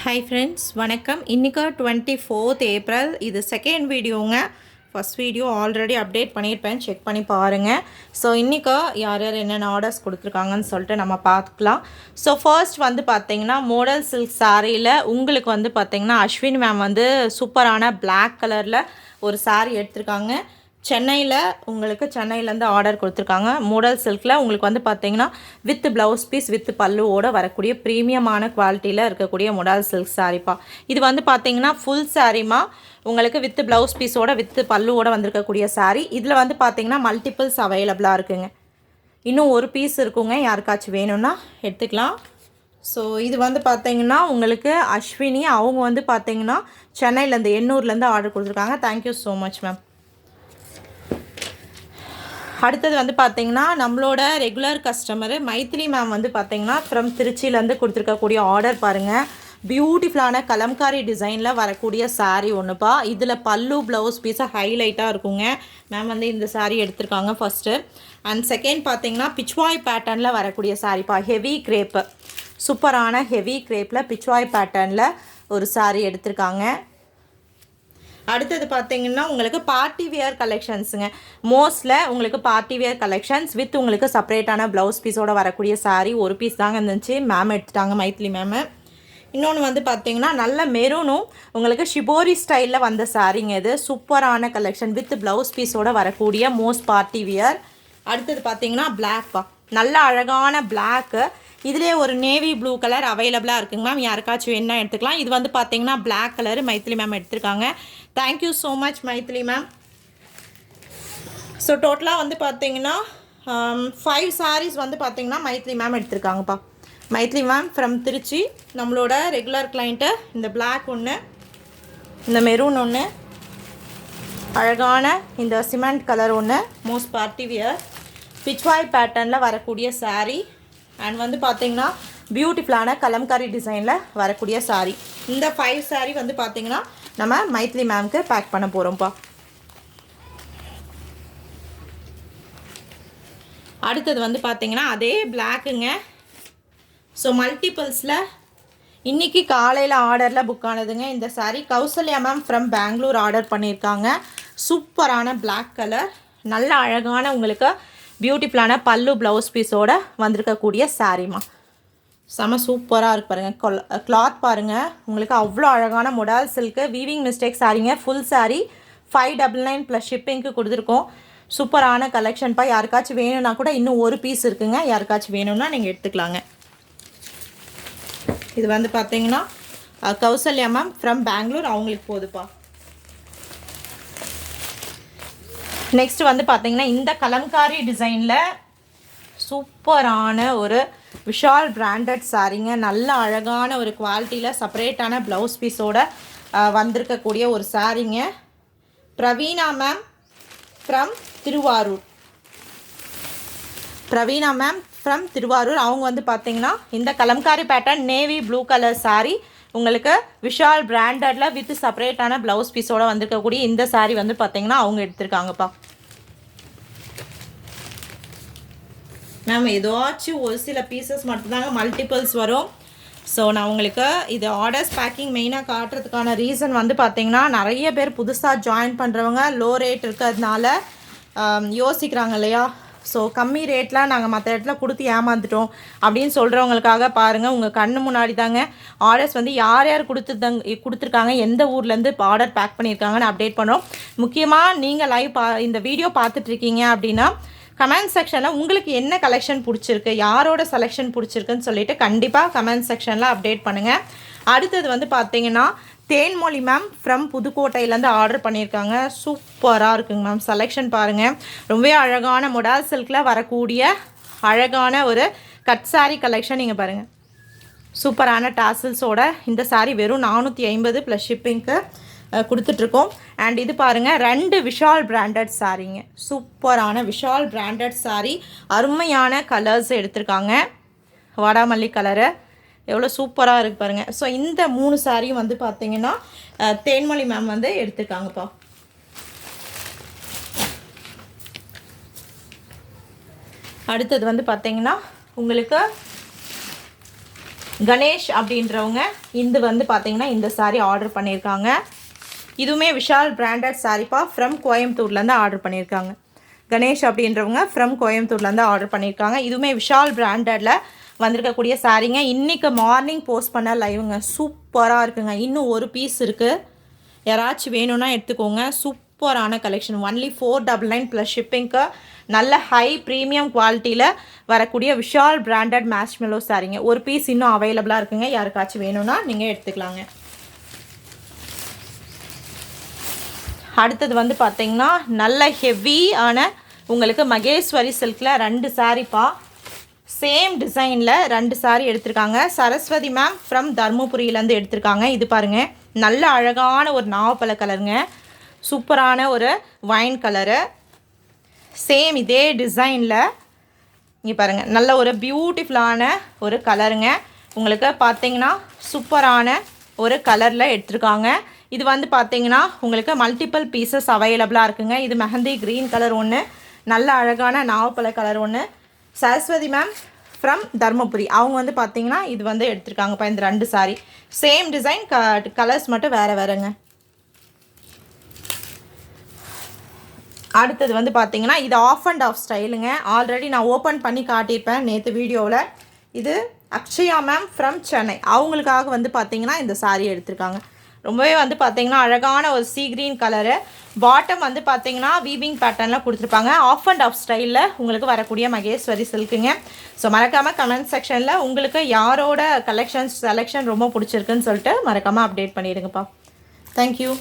Hi friends வணக்கம். இன்றைக்கி 24th April. இது செகண்ட் வீடியோங்க. ஃபஸ்ட் வீடியோ ஆல்ரெடி அப்டேட் பண்ணியிருப்பேன், செக் பண்ணி பாருங்கள். ஸோ இன்றைக்கி யார் யார் என்னென்ன ஆர்டர்ஸ் கொடுத்துருக்காங்கன்னு சொல்லிட்டு நம்ம பார்த்துக்கலாம். ஸோ ஃபர்ஸ்ட் வந்து பார்த்திங்கன்னா மோடல் சில்க் சாரியில் உங்களுக்கு வந்து பார்த்திங்கன்னா அஸ்வின் மேம் வந்து சூப்பரான பிளாக் கலரில் ஒரு சாரீ எடுத்திருக்காங்க. சென்னையிலேருந்து ஆர்டர் கொடுத்துருக்காங்க. மோடல் சில்கில் உங்களுக்கு வந்து பார்த்தீங்கன்னா வித் ப்ளவுஸ் பீஸ் வித் பல்லுவோடு வரக்கூடிய ப்ரீமியமான குவாலிட்டியில் இருக்கக்கூடிய மோடல் சில்க் சாரிப்பா. இது வந்து பார்த்தீங்கன்னா ஃபுல் சாரிமா உங்களுக்கு வித் ப்ளவுஸ் பீஸோட வித் பல்லுவோடு வந்திருக்கக்கூடிய சாரீ. இதில் வந்து பார்த்தீங்கன்னா மல்டிபிள்ஸ் அவைலபிளாக இருக்குங்க. இன்னும் ஒரு பீஸ் இருக்குங்க, யாருக்காச்சும் வேணும்னா எடுத்துக்கலாம். ஸோ இது வந்து பார்த்தீங்கன்னா உங்களுக்கு அஸ்வினி, அவங்க வந்து பார்த்தீங்கன்னா சென்னையிலேருந்து எண்ணூர்லேருந்து ஆர்டர் கொடுத்துருக்காங்க. Thank you so much ma'am. அடுத்தது வந்து பார்த்திங்கன்னா நம்மளோட ரெகுலர் கஸ்டமரு மைத்திலி மேம் வந்து பார்த்திங்கன்னா ஃப்ரம் திருச்சியிலேருந்து கொடுத்துருக்கக்கூடிய ஆர்டர் பாருங்கள். பியூட்டிஃபுல்லான கலம்காரி டிசைனில் வரக்கூடிய சாரீ ஒன்றுப்பா. இதில் பல்லு ப்ளவுஸ் பீஸாக ஹைலைட்டாக இருக்குங்க. மேம் வந்து இந்த சாரீ எடுத்திருக்காங்க ஃபஸ்ட்டு. அண்ட் செகண்ட் பார்த்திங்கன்னா பிச்வாய் பேட்டர்னில் வரக்கூடிய சாரீப்பா. ஹெவி கிரேப்பு, சூப்பரான ஹெவி கிரேப்பில் பிச்வாய் பேட்டர்னில் ஒரு சாரீ எடுத்திருக்காங்க. அடுத்தது பார்த்தீங்கன்னா உங்களுக்கு பார்ட்டி வியர் கலெக்ஷன்ஸுங்க. மோஸ்ட்டில் உங்களுக்கு பார்ட்டி வியர் கலெக்ஷன்ஸ் வித் உங்களுக்கு செப்பரேட்டான ப்ளவுஸ் பீஸோடு வரக்கூடிய சாரீ. ஒரு பீஸ் தாங்க இருந்துச்சு, மேம் எடுத்துட்டாங்க, மைத்திலி மேமு. இன்னொன்று வந்து பார்த்தீங்கன்னா நல்ல மெரூனும் உங்களுக்கு ஷிபோரி ஸ்டைலில் வந்த சாரீங்க. இது சூப்பரான கலெக்ஷன் வித் ப்ளவுஸ் பீஸோடு வரக்கூடிய மோஸ்ட் பார்ட்டி வியர். அடுத்தது பார்த்தீங்கன்னா பிளாக்ப்பா, நல்ல அழகான பிளாக்கு. இதிலே ஒரு நேவி ப்ளூ கலர் அவைலபிளாக இருக்குங்க மேம், யாருக்காச்சும் என்ன எடுத்துக்கலாம். இது வந்து பார்த்தீங்கன்னா பிளாக் கலரு மைத்திலி மேம் எடுத்திருக்காங்க. Thank you so much Maithili ma'am. So டோட்டலாக வந்து பார்த்தீங்கன்னா 5 சாரீஸ் வந்து பார்த்தீங்கன்னா மைத்திலி மேம் எடுத்திருக்காங்கப்பா. Maithili ma'am from Trichy. நம்மளோட ரெகுலர் கிளைண்ட்டு இந்த பிளாக் ஒன்று, இந்த மெரூன் ஒன்று, அழகான இந்த சிமெண்ட் கலர் ஒன்று, மோஸ்ட் பார்ட்டி வியர் பிச்வாய் பேட்டர்னில் வரக்கூடிய சாரீ. அண்ட் வந்து பார்த்தீங்கன்னா பியூட்டிஃபுல்லான கலம்காரி டிசைனில் வரக்கூடிய சாரீ. இந்த 5 சாரீ வந்து பார்த்தீங்கன்னா நம்ம மைத்திலி மேம்க்கு பேக் பண்ண போகிறோம்ப்பா. அடுத்தது வந்து பார்த்தீங்கன்னா அதே பிளாக்குங்க. ஸோ மல்டிபிள்ஸில் இன்றைக்கி காலையில் ஆர்டரில் புக் ஆனதுங்க இந்த sari. Kausalya ma'am from Bangalore order பண்ணியிருக்காங்க. சூப்பரான பிளாக் கலர், நல்ல அழகான உங்களுக்கு பியூட்டிஃபுல்லான பல்லு ப்ளவுஸ் பீஸோடு வந்திருக்கக்கூடிய சாரீமா. செம சூப்பராக இருக்குது பாருங்கள். கிளாத் பாருங்கள், உங்களுக்கு அவ்வளோ அழகான மொடால் சில்க்கு வீவிங் மிஸ்டேக் சாரீங்க. ஃபுல் சாரீ 599 ப்ளஸ் ஷிப்பிங்க்கு கொடுத்துருக்கோம். சூப்பரான கலெக்ஷன்ப்பா. யாருக்காச்சும் வேணும்னா கூட இன்னும் ஒரு பீஸ் இருக்குங்க, யாருக்காச்சும் வேணும்னா நீங்கள் எடுத்துக்கலாங்க. இது வந்து பார்த்தீங்கன்னா கௌசல்யா மேம் ஃப்ரம் பெங்களூர், அவங்களுக்கு போகுதுப்பா. நெக்ஸ்ட் வந்து பார்த்தீங்கன்னா இந்த கலம்காரி டிசைனில் சூப்பரான ஒரு விஷால் பிராண்டட் சாரீங்க. நல்ல அழகான ஒரு குவாலிட்டியில் செப்பரேட்டான ப்ளவுஸ் பீஸோடு வந்திருக்கக்கூடிய ஒரு சாரீங்க. Praveena ma'am from Thiruvarur. Praveena ma'am from Thiruvarur, அவங்க வந்து பார்த்தீங்கன்னா இந்த Kalamkari pattern navy blue colour saree உங்களுக்கு விஷால் பிராண்டடில் வித் செப்பரேட்டான ப்ளவுஸ் பீஸோடு வந்திருக்கக்கூடிய இந்த சாரீ வந்து பார்த்தீங்கன்னா அவங்க எடுத்திருக்காங்கப்பா. மேம் ஏதாச்சும் ஒரு சில பீசஸ் மட்டும்தாங்க மல்டிபிள்ஸ் வரும். ஸோ நான் உங்களுக்கு இது ஆர்டர்ஸ் பேக்கிங் மெயினாக காட்டுறதுக்கான ரீசன் வந்து பார்த்தீங்கன்னா நிறைய பேர் புதுசாக ஜாயின் பண்ணுறவங்க லோ ரேட் இருக்கிறதுனால யோசிக்கிறாங்க இல்லையா. ஸோ கம்மி ரேட்டில் நாங்கள் மற்ற இடத்துல கொடுத்து ஏமாந்துட்டோம் அப்படின்னு சொல்கிறவங்களுக்காக பாருங்கள், உங்கள் கண்ணு முன்னாடி தாங்க ஆர்டர்ஸ் வந்து யார் யார் கொடுத்துருக்காங்க, எந்த ஊர்லேருந்து ஆர்டர் பேக் பண்ணியிருக்காங்கன்னு அப்டேட் பண்ணுறோம். முக்கியமாக நீங்கள் லைவ் இந்த வீடியோ பார்த்துட்ருக்கீங்க அப்படின்னா கமெண்ட் செக்ஷனில் உங்களுக்கு என்ன கலெக்ஷன் பிடிச்சிருக்கு, யாரோட செலெக்ஷன் பிடிச்சிருக்குன்னு சொல்லிவிட்டு கண்டிப்பாக கமெண்ட் செக்ஷனில் அப்டேட் பண்ணுங்கள். அடுத்தது வந்து பார்த்தீங்கன்னா தேன்மொழி மேம் ஃப்ரம் புதுக்கோட்டையிலேருந்து ஆர்டர் பண்ணியிருக்காங்க. சூப்பராக இருக்குங்க மேம், செலெக்ஷன் பாருங்கள். ரொம்பவே அழகான மொடால் சில்கில் வரக்கூடிய அழகான ஒரு கட் சாரீ கலெக்ஷன் நீங்கள் பாருங்கள். சூப்பரான டாசில்ஸோட இந்த சாரீ வெறும் 450 ப்ளஸ் ஷிப்பிங்க்கு கொடுத்துட்ருக்கோம். அண்ட் இது பாருங்கள் 2 விஷால் பிராண்டட் சாரீங்க. சூப்பரான விஷால் பிராண்டட் சாரீ, அருமையான கலர்ஸ் எடுத்திருக்காங்க. வாடாமல்லி கலரு எவ்வளோ சூப்பராக இருக்குது பாருங்கள். ஸோ இந்த 3 சாரியும் வந்து பார்த்தீங்கன்னா தேன்மொழி மேம் வந்து எடுத்துருக்காங்கப்பா. அடுத்தது வந்து பார்த்தீங்கன்னா உங்களுக்கு கணேஷ் அப்படின்றவங்க இது வந்து பார்த்தீங்கன்னா இந்த சாரீ ஆர்டர் பண்ணியிருக்காங்க. இதுவுமே விஷால் பிராண்டட் சாரீப்பா, ஃப்ரம் கோயம்புத்தூர்லேருந்து ஆர்டர் பண்ணியிருக்காங்க. கணேஷ் அப்படின்றவங்க ஃப்ரம் கோயம்புத்தூர்லேருந்து ஆர்டர் பண்ணியிருக்காங்க. இதுவுமே விஷால் பிராண்டடில் வந்திருக்கக்கூடிய சாரீங்க. இன்றைக்கி மார்னிங் போஸ்ட் பண்ண லைவுங்க, சூப்பராக இருக்குங்க. இன்னும் ஒரு பீஸ் இருக்குது, யாராச்சும் வேணும்னா எடுத்துக்கோங்க. சூப்பரான கலெக்ஷன். ஒன்லி 499 ப்ளஸ் ஷிப்பிங்க்கு நல்ல ஹை ப்ரீமியம் குவாலிட்டியில் வரக்கூடிய விஷால் பிராண்டட் மேஷ்மெலோ சாரீங்க. ஒரு பீஸ் இன்னும் அவைலபிளாக இருக்குங்க, யாருக்காச்சும் வேணும்னா நீங்கள் எடுத்துக்கலாங்க. அடுத்தது வந்து பார்த்தீங்கன்னா நல்ல ஹெவியான உங்களுக்கு மகேஸ்வரி சில்கில் 2 சாரீப்பா, சேம் டிசைனில் 2 சாரீ எடுத்திருக்காங்க. சரஸ்வதி மேம் ஃப்ரம் தர்மபுரியிலேருந்து எடுத்திருக்காங்க. இது பாருங்கள், நல்ல அழகான ஒரு நாவப்பழ கலருங்க, சூப்பரான ஒரு வைன் கலரு, சேம் இதே டிசைனில். இங்கே பாருங்கள், நல்ல ஒரு பியூட்டிஃபுல்லான ஒரு கலருங்க. உங்களுக்கு பார்த்தீங்கன்னா சூப்பரான ஒரு கலரில் எடுத்திருக்காங்க. இது வந்து பார்த்தீங்கன்னா உங்களுக்கு மல்டிபிள் பீசஸ் அவைலபிளாக இருக்குங்க. இது மெஹந்தி க்ரீன் கலர் ஒன்று, நல்ல அழகான நாவப்பழ கலர் ஒன்று. சரஸ்வதி மேம் ஃப்ரம் தர்மபுரி அவங்க வந்து பார்த்தீங்கன்னா இது வந்து எடுத்திருக்காங்கப்பா. இந்த 2 சாரீ சேம் டிசைன், கலர்ஸ் மட்டும் வேறு வேறுங்க. அடுத்தது வந்து பார்த்தீங்கன்னா இது ஆஃப் அண்ட் ஆஃப் ஸ்டைலுங்க. ஆல்ரெடி நான் ஓப்பன் பண்ணி காட்டியிருப்பேன் நேற்று வீடியோவில். இது அக்ஷயா மேம் ஃப்ரம் சென்னை, அவங்களுக்காக வந்து பார்த்தீங்கன்னா இந்த சாரீ எடுத்திருக்காங்க. ரொம்பவே வந்து பார்த்தீங்கன்னா அழகான ஒரு சீ க்ரீன் கலரு, பாட்டம் வந்து பார்த்தீங்கன்னா வீவிங் பேட்டர்னில் கொடுத்துருப்பாங்க. ஆஃப் அண்ட் ஆஃப் ஸ்டைலில் உங்களுக்கு வரக்கூடிய மகேஸ்வரி சில்க்குங்க. ஸோ மறக்காமல் கமெண்ட் செக்ஷனில் உங்களுக்கு யாரோட செலெக்ஷன் ரொம்ப பிடிச்சிருக்குன்னு சொல்லிட்டு மறக்காமல் அப்டேட் பண்ணிடுங்கப்பா. தேங்க்யூ.